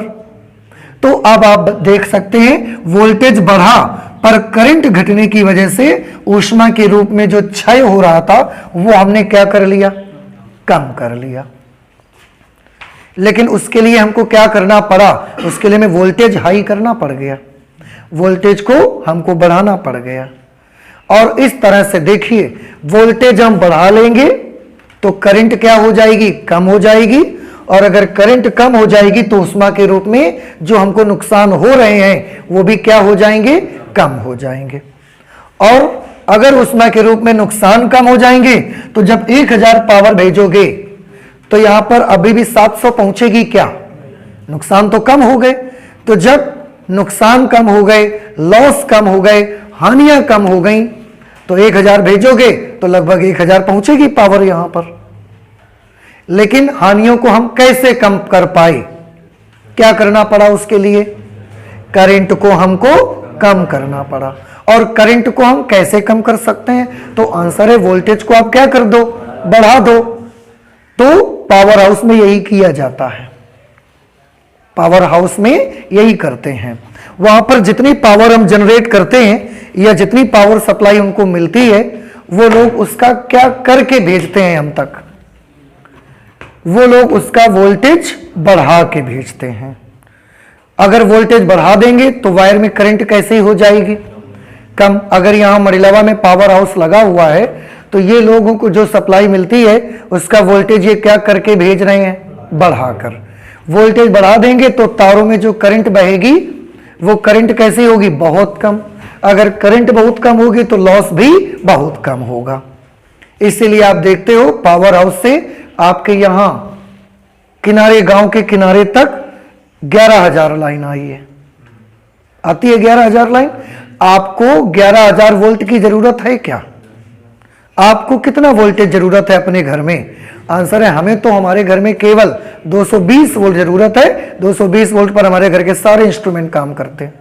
तो अब आप देख सकते हैं वोल्टेज बढ़ा पर करंट घटने की वजह से ऊष्मा के रूप में जो क्षय हो रहा था वो हमने क्या कर लिया, कम कर लिया। लेकिन उसके लिए हमको क्या करना पड़ा, उसके लिए हमें वोल्टेज हाई करना पड़ गया, वोल्टेज को हमको बढ़ाना पड़ गया। और इस तरह से देखिए वोल्टेज हम बढ़ा लेंगे तो करंट क्या हो जाएगी, कम हो जाएगी, और अगर करंट कम हो जाएगी तो ऊष्मा के रूप में जो हमको नुकसान हो रहे हैं वो भी क्या हो जाएंगे, कम हो जाएंगे। और अगर ऊष्मा के रूप में नुकसान कम हो जाएंगे तो जब 1000 पावर भेजोगे तो यहां पर अभी भी 700 पहुंचेगी क्या, नुकसान तो कम हो गए। तो जब नुकसान कम हो गए, लॉस कम हो गए, हानियां कम हो गई, तो 1000 भेजोगे तो लगभग 1000 पहुंचेगी पावर यहां पर। लेकिन हानियों को हम कैसे कम कर पाए, क्या करना पड़ा उसके लिए, करंट को हमको कम करना पड़ा। और करंट को हम कैसे कम कर सकते हैं, तो आंसर है वोल्टेज को आप क्या कर दो, बढ़ा दो। तो पावर हाउस में यही किया जाता है, पावर हाउस में यही करते हैं। वहां पर जितनी पावर हम जनरेट करते हैं या जितनी पावर सप्लाई उनको मिलती है वो लोग उसका क्या करके भेजते हैं हम तक, वो लोग उसका वोल्टेज बढ़ा के भेजते हैं। अगर वोल्टेज बढ़ा देंगे तो वायर में करंट कैसे हो जाएगी, कम। अगर यहां मड़िलवा में पावर हाउस लगा हुआ है तो ये लोगों को जो सप्लाई मिलती है उसका वोल्टेज ये क्या करके भेज रहे हैं, बढ़ाकर। वोल्टेज बढ़ा देंगे तो तारों में जो करंट बहेगी वो करंट कैसी होगी, बहुत कम। अगर करंट बहुत कम होगी तो लॉस भी बहुत कम होगा। इसीलिए आप देखते हो पावर हाउस से आपके यहां किनारे, गांव के किनारे तक 11,000 लाइन आई है, आती है 11,000 लाइन। आपको 11,000 वोल्ट की जरूरत है क्या, आपको कितना वोल्टेज जरूरत है अपने घर में, आंसर है हमें तो हमारे घर में केवल 220 वोल्ट जरूरत है। 220 वोल्ट पर हमारे घर के सारे इंस्ट्रूमेंट काम करते हैं।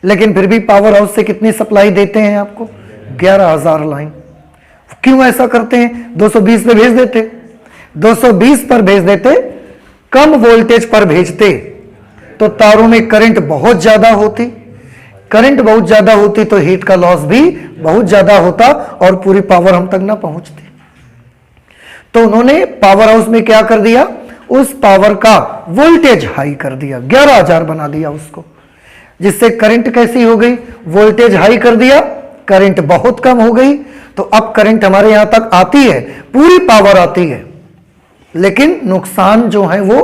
लेकिन फिर भी पावर हाउस से कितनी सप्लाई देते हैं आपको, 11,000 लाइन। क्यों ऐसा करते हैं, 220 पे भेज देते, 220 पर भेज देते, कम वोल्टेज पर भेजते तो तारों में करंट बहुत ज्यादा होती, करंट बहुत ज्यादा होती तो हीट का लॉस भी बहुत ज्यादा होता और पूरी पावर हम तक ना पहुंचती। तो उन्होंने पावर हाउस में क्या कर दिया, उस पावर का वोल्टेज हाई कर दिया, 11,000 बना दिया उसको, जिससे करंट कैसी हो गई, वोल्टेज हाई कर दिया, करंट बहुत कम हो गई। तो अब करंट हमारे यहां तक आती है, पूरी पावर आती है, लेकिन नुकसान जो है वो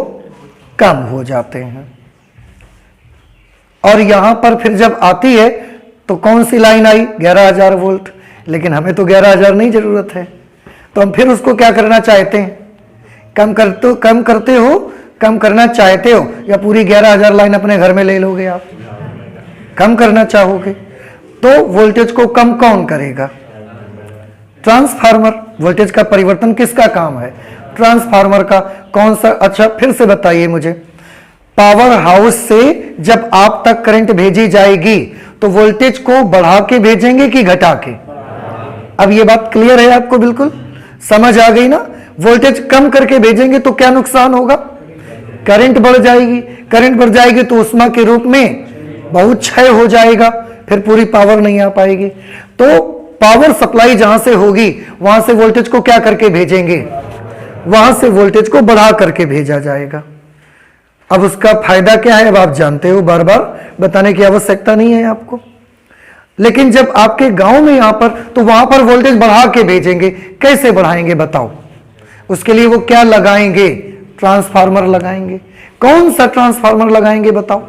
कम हो जाते हैं। और यहां पर फिर जब आती है तो कौन सी लाइन आई, 11,000 वोल्ट। लेकिन हमें तो 11,000 नहीं जरूरत है, तो हम फिर उसको क्या करना चाहते हैं, कम करना चाहते हो, या पूरी 11,000 लाइन अपने घर में ले लोगे आप, कम करना चाहोगे। तो वोल्टेज को कम कौन करेगा, ट्रांसफार्मर। वोल्टेज का परिवर्तन किसका काम है, ट्रांसफार्मर का। कौन सा, अच्छा फिर से बताइए मुझे, पावर हाउस से जब आप तक करंट भेजी जाएगी तो वोल्टेज को बढ़ा के भेजेंगे कि घटा के, अब ये बात क्लियर है आपको, बिल्कुल समझ आ गई ना। वोल्टेज कम करके भेजेंगे तो क्या नुकसान होगा, करंट बढ़ जाएगी, करंट बढ़ जाएगी तो ऊष्मा के रूप में बहुत क्षय हो जाएगा, फिर पूरी पावर नहीं आ पाएगी। तो पावर सप्लाई जहां से होगी वहां से वोल्टेज को क्या करके भेजेंगे, वहां से वोल्टेज को बढ़ा करके भेजा जाएगा। अब उसका फायदा क्या है, अब आप जानते हो, बार बार बताने की आवश्यकता नहीं है आपको। लेकिन जब आपके गांव में यहां पर, तो वहां पर वोल्टेज बढ़ा के भेजेंगे, कैसे बढ़ाएंगे बताओ, उसके लिए वो क्या लगाएंगे, ट्रांसफार्मर लगाएंगे। कौन सा ट्रांसफार्मर लगाएंगे बताओ,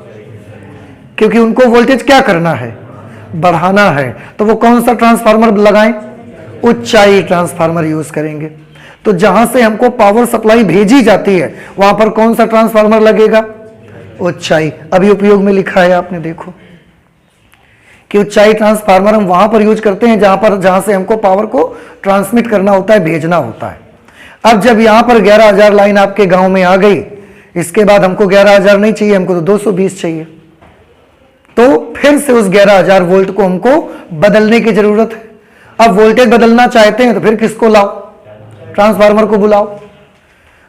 क्योंकि उनको वोल्टेज क्या करना है, बढ़ाना है। तो वो कौन सा ट्रांसफार्मर लगाएं, ऊंचाई ट्रांसफार्मर यूज करेंगे। तो जहां से हमको पावर सप्लाई भेजी जाती है वहां पर कौन सा ट्रांसफार्मर लगेगा, ऊंचाई। अभी उपयोग में लिखा है आपने देखो, कि ऊंचाई ट्रांसफार्मर हम वहां पर यूज करते हैं जहां से हमको पावर को ट्रांसमिट करना होता है, भेजना होता है। अब जब यहां पर 11,000 लाइन आपके गांव में आ गई, इसके बाद हमको 11,000 नहीं चाहिए, हमको तो 220 चाहिए, तो फिर से उस 11,000 वोल्ट को हमको बदलने की जरूरत है। अब वोल्टेज बदलना चाहते हैं तो फिर किसको लाओ? ट्रांसफार्मर को बुलाओ।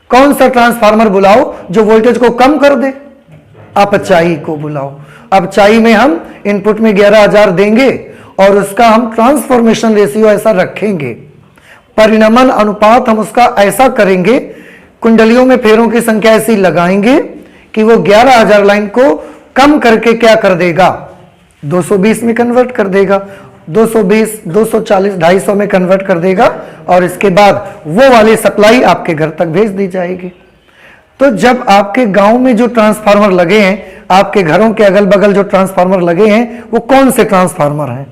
कौन सा ट्रांसफार्मर बुलाओ जो वोल्टेज को कम कर दे? अपचाई को बुलाओ। अपचाई में हम इनपुट में 11,000 देंगे और उसका हम ट्रांसफॉर्मेशन रेशियो ऐसा रखेंगे, परिणमन अनुपात हम उसका ऐसा करेंगे, कुंडलियों में फेरों की संख्या ऐसी लगाएंगे कि वो 11,000 लाइन को कम करके क्या कर देगा? 220 में कन्वर्ट कर देगा, 220, 240, 250 में कन्वर्ट कर देगा और इसके बाद वो वाली सप्लाई आपके घर तक भेज दी जाएगी। तो जब आपके गांव में जो ट्रांसफार्मर लगे हैं, आपके घरों के अगल बगल जो ट्रांसफार्मर लगे हैं, वो कौन से ट्रांसफार्मर हैं?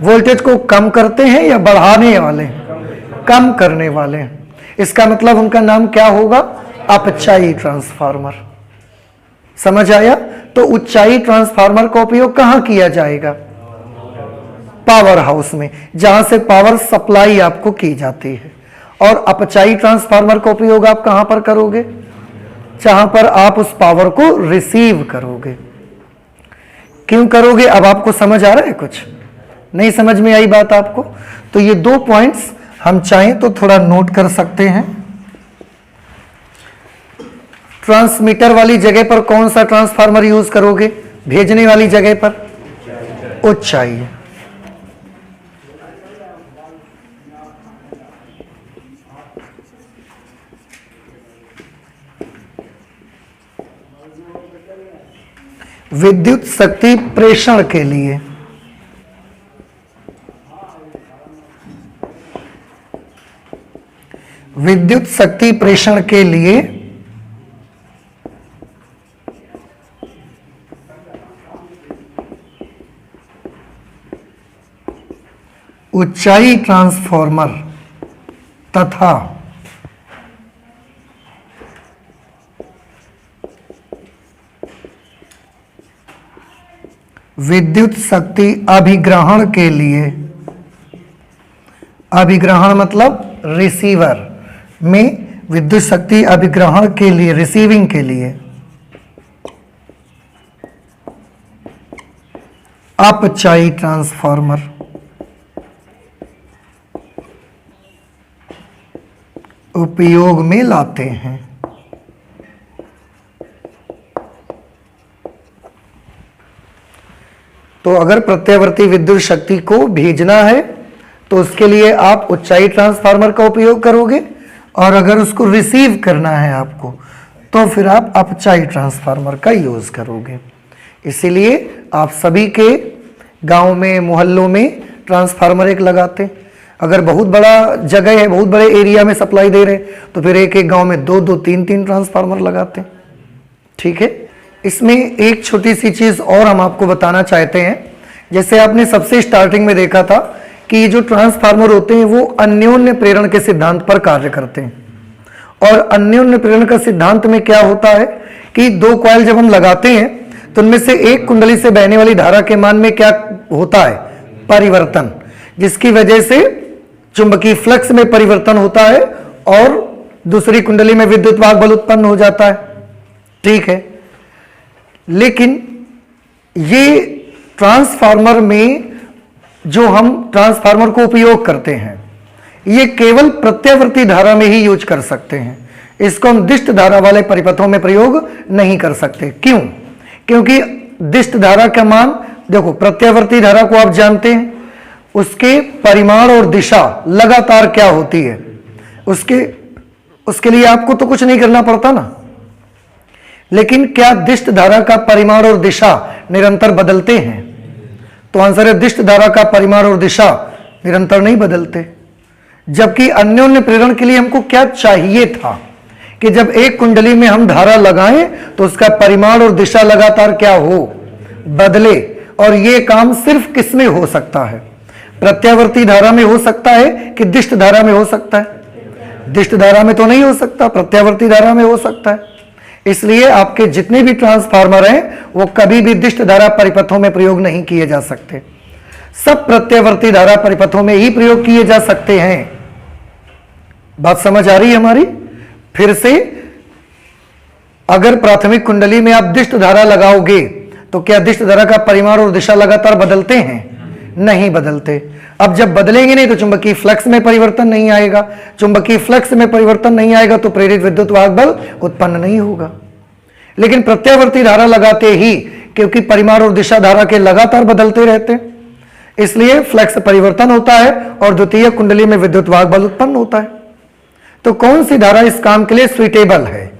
वोल्टेज को कम करते हैं या बढ़ाने वाले? कम करने वाले हैं। इसका मतलब उनका नाम क्या होगा? अपचाई ट्रांसफार्मर। समझ आया? तो ऊंचाई ट्रांसफार्मर का उपयोग कहां किया जाएगा? पावर हाउस में, जहां से पावर सप्लाई आपको की जाती है। और अपचाई ट्रांसफार्मर का उपयोग आप कहां पर करोगे? जहां पर आप उस पावर को रिसीव करोगे। क्यों करोगे? अब आपको समझ आ रहा है? कुछ नहीं समझ में आई बात आपको? तो ये 2 पॉइंट्स हम चाहें तो थोड़ा नोट कर सकते हैं। ट्रांसमीटर वाली जगह पर कौन सा ट्रांसफार्मर यूज करोगे? भेजने वाली जगह पर ऊंचाई। विद्युत शक्ति प्रेषण के लिए विद्युत शक्ति प्रेषण के लिए ऊंचाई ट्रांसफार्मर तथा विद्युत शक्ति अभिग्रहण के लिए, अभिग्रहण मतलब रिसीवर में विद्युत शक्ति अभिग्रहण के लिए, रिसीविंग के लिए अपचाई ट्रांसफार्मर उपयोग में लाते हैं। तो अगर प्रत्यावर्ती विद्युत शक्ति को भेजना है तो उसके लिए आप ऊंचाई ट्रांसफार्मर का उपयोग करोगे, और अगर उसको रिसीव करना है आपको तो फिर आप अपचाई ट्रांसफार्मर का यूज करोगे। इसीलिए आप सभी के गांव में, मोहल्लों में ट्रांसफार्मर एक लगाते। अगर बहुत बड़ा जगह है, बहुत बड़े एरिया में सप्लाई दे रहे तो फिर एक एक गांव में 2-2, 3-3 ट्रांसफार्मर लगाते। ठीक है। इसमें एक छोटी सी चीज और हम आपको बताना चाहते हैं। जैसे आपने सबसे स्टार्टिंग में देखा था कि ये जो ट्रांसफार्मर होते हैं वो अन्योन्य प्रेरण के सिद्धांत पर कार्य करते हैं। और अन्योन्य प्रेरण का सिद्धांत में क्या होता है कि 2 कॉइल जब हम लगाते हैं तो उनमें से एक कुंडली से बहने वाली धारा के मान में क्या होता है? परिवर्तन, जिसकी वजह से चुंबकीय फ्लक्स में परिवर्तन होता है और दूसरी कुंडली में विद्युत वाहक बल उत्पन्न हो जाता है। ठीक है। लेकिन ये ट्रांसफार्मर में जो हम ट्रांसफार्मर को उपयोग करते हैं, ये केवल प्रत्यावर्ती धारा में ही यूज कर सकते हैं। इसको हम दिष्ट धारा वाले परिपथों में प्रयोग नहीं कर सकते। क्यों? क्योंकि दिष्ट धारा का मान, देखो प्रत्यावर्ती धारा को आप जानते हैं, उसके परिमाण और दिशा लगातार क्या होती है, उसके लिए आपको तो कुछ नहीं करना पड़ता ना। लेकिन क्या दिष्ट धारा का परिमाण और दिशा निरंतर बदलते हैं? तो आंसर है दिष्ट धारा का परिमाण और दिशा निरंतर नहीं बदलते। जबकि अन्योन्य प्रेरण के लिए हमको क्या चाहिए था कि जब एक कुंडली में हम धारा लगाएं तो उसका परिमाण और दिशा लगातार क्या हो? बदले। और यह काम सिर्फ किस में हो सकता है? प्रत्यावर्ती धारा में हो सकता है कि दिष्ट धारा में हो सकता है? दिष्ट धारा में तो नहीं हो सकता, प्रत्यावर्ती धारा में हो सकता है। इसलिए आपके जितने भी ट्रांसफार्मर हैं वो कभी भी दिष्ट धारा परिपथों में प्रयोग नहीं किए जा सकते, सब प्रत्यावर्ती धारा परिपथों में ही प्रयोग किए जा सकते हैं। बात समझ आ रही है हमारी? फिर से, अगर प्राथमिक कुंडली में आप दिष्ट धारा लगाओगे तो क्या दिष्ट धारा का परिमाण और दिशा लगातार बदलते हैं? नहीं बदलते। अब जब बदलेंगे नहीं तो चुंबकीय फ्लक्स में परिवर्तन नहीं आएगा, चुंबकीय फ्लक्स में परिवर्तन नहीं आएगा तो प्रेरित विद्युत वाहक बल उत्पन्न नहीं होगा। लेकिन प्रत्यावर्ती धारा लगाते ही, क्योंकि परिमाण और दिशा धारा के लगातार बदलते रहते, इसलिए फ्लक्स परिवर्तन होता है और द्वितीय कुंडली में विद्युत वाहक बल उत्पन्न होता है। तो कौन सी धारा इस काम के लिए सुइटेबल है?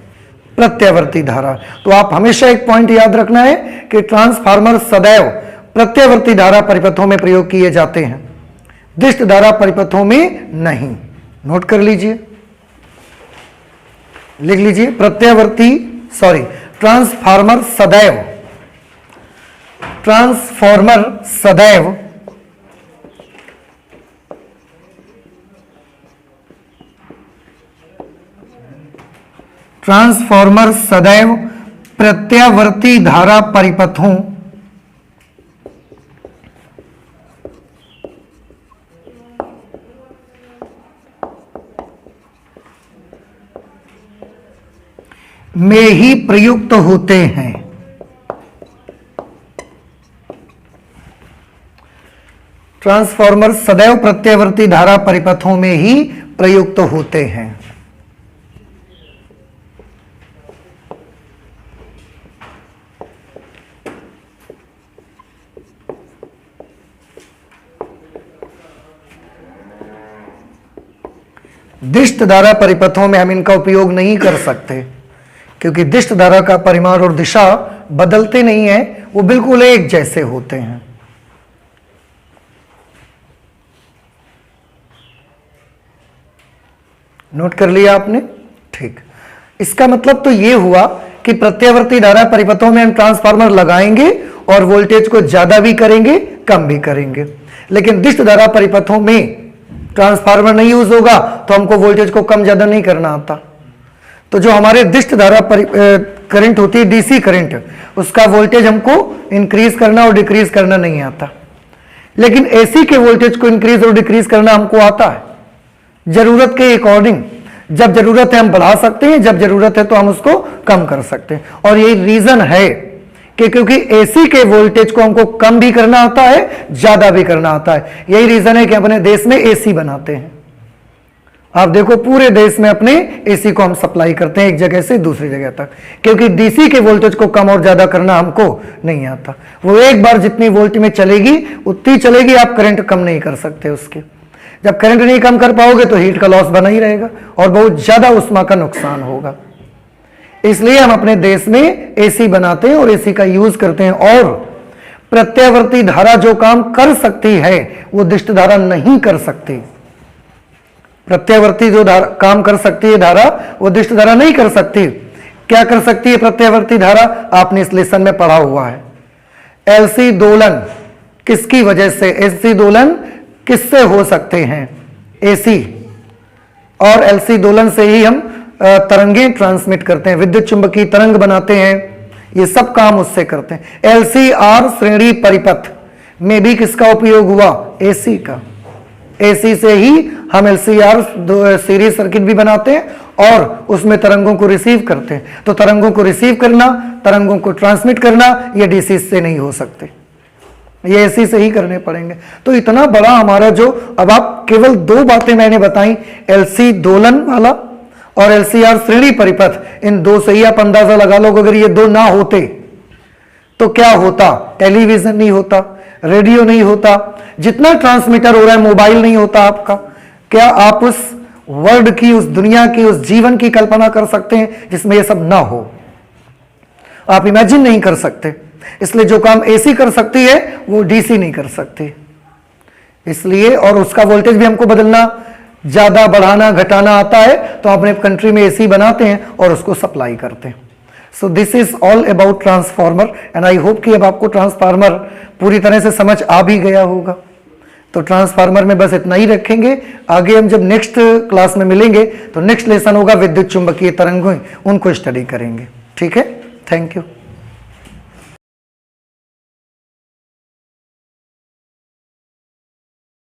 प्रत्यावर्ती धारा। तो आप हमेशा एक पॉइंट याद रखना है कि ट्रांसफार्मर सदैव प्रत्यावर्ती धारा परिपथों में प्रयोग किए जाते हैं, दिष्ट धारा परिपथों में नहीं। नोट कर लीजिए, लिख लीजिए, ट्रांसफार्मर सदैव प्रत्यावर्ती धारा परिपथों में ही प्रयुक्त होते हैं। ट्रांसफार्मर सदैव प्रत्यावर्ती धारा परिपथों में ही प्रयुक्त होते हैं। दिष्ट धारा परिपथों में हम इनका उपयोग नहीं कर सकते, क्योंकि दिष्ट धारा का परिमाण और दिशा बदलते नहीं है, वो बिल्कुल एक जैसे होते हैं। नोट कर लिया आपने? ठीक। इसका मतलब तो ये हुआ कि प्रत्यावर्ती धारा परिपथों में हम ट्रांसफार्मर लगाएंगे और वोल्टेज को ज्यादा भी करेंगे, कम भी करेंगे। लेकिन दिष्ट धारा परिपथों में ट्रांसफार्मर नहीं यूज होगा तो हमको वोल्टेज को कम ज्यादा नहीं करना आता। तो जो हमारे दिष्ट धारा करंट होती है, डीसी करंट, उसका वोल्टेज हमको इंक्रीज करना और डिक्रीज करना नहीं आता। लेकिन एसी के वोल्टेज को इंक्रीज और डिक्रीज करना हमको आता है, जरूरत के अकॉर्डिंग। जब जरूरत है हम बढ़ा सकते हैं, जब जरूरत है तो हम उसको कम कर सकते हैं। और यही रीजन है कि क्योंकि एसी के वोल्टेज को हमको कम भी करना आता है, ज्यादा भी करना आता है। यही रीजन है कि अपने देश में एसी बनाते हैं। आप देखो पूरे देश में अपने एसी को हम सप्लाई करते हैं एक जगह से दूसरी जगह तक, क्योंकि डीसी के वोल्टेज को कम और ज्यादा करना हमको नहीं आता। वो एक बार जितनी वोल्ट में चलेगी उतनी चलेगी, आप करंट कम नहीं कर सकते उसके। जब करंट नहीं कम कर पाओगे तो हीट का लॉस बना ही रहेगा और बहुत ज्यादा उष्मा का नुकसान होगा। इसलिए हम अपने देश में एसी बनाते हैं और एसी का यूज करते हैं। और प्रत्यावर्ती धारा जो काम कर सकती है वो दिष्ट धारा नहीं कर सकती। प्रत्यावर्ती जो काम कर सकती है धारा, वो दिष्ट धारा नहीं कर सकती। क्या कर सकती है प्रत्यावर्ती धारा? आपने इस लेसन में पढ़ा हुआ है। एलसी दोलन किसकी वजह से, एलसी दोलन किससे हो सकते हैं? एसी और एलसी दोलन से ही हम तरंगें ट्रांसमिट करते हैं, विद्युत चुंबकीय तरंग बनाते हैं, ये सब काम उससे करते हैं। एलसीआर श्रेणी परिपथ में भी किसका उपयोग हुआ? एसी का। एसी से ही हम एलसीआर सीरीज सर्किट भी बनाते हैं और उसमें तरंगों को रिसीव करते हैं। तो तरंगों को रिसीव करना, तरंगों को ट्रांसमिट करना, ये डीसी से नहीं हो सकते, ये एसी से ही करने पड़ेंगे। तो इतना बड़ा हमारा जो, अब आप केवल दो बातें मैंने बताई, एलसी दोलन वाला और एलसीआर श्रेणी परिपथ, इन दो से ही आप अंदाजा लगा लो अगर ये दो ना होते तो क्या होता? टेलीविजन नहीं होता, रेडियो नहीं होता, जितना ट्रांसमीटर हो रहा है, मोबाइल नहीं होता आपका। क्या आप उस वर्ल्ड की, उस दुनिया की, उस जीवन की कल्पना कर सकते हैं जिसमें यह सब ना हो? आप इमेजिन नहीं कर सकते। इसलिए जो काम एसी कर सकती है वो डीसी नहीं कर सकती। इसलिए, और उसका वोल्टेज भी हमको बदलना, ज्यादा बढ़ाना घटाना आता है, तो अपने कंट्री में एसी बनाते हैं और उसको सप्लाई करते हैं। So this is all about transformer and I hope कि अब आपको ट्रांसफार्मर पूरी तरह से समझ आ भी गया होगा। तो ट्रांसफार्मर में बस इतना ही रखेंगे। आगे हम जब नेक्स्ट क्लास में मिलेंगे तो नेक्स्ट लेसन होगा विद्युत चुंबकीय तरंगें, उनको स्टडी करेंगे। ठीक है, थैंक यू।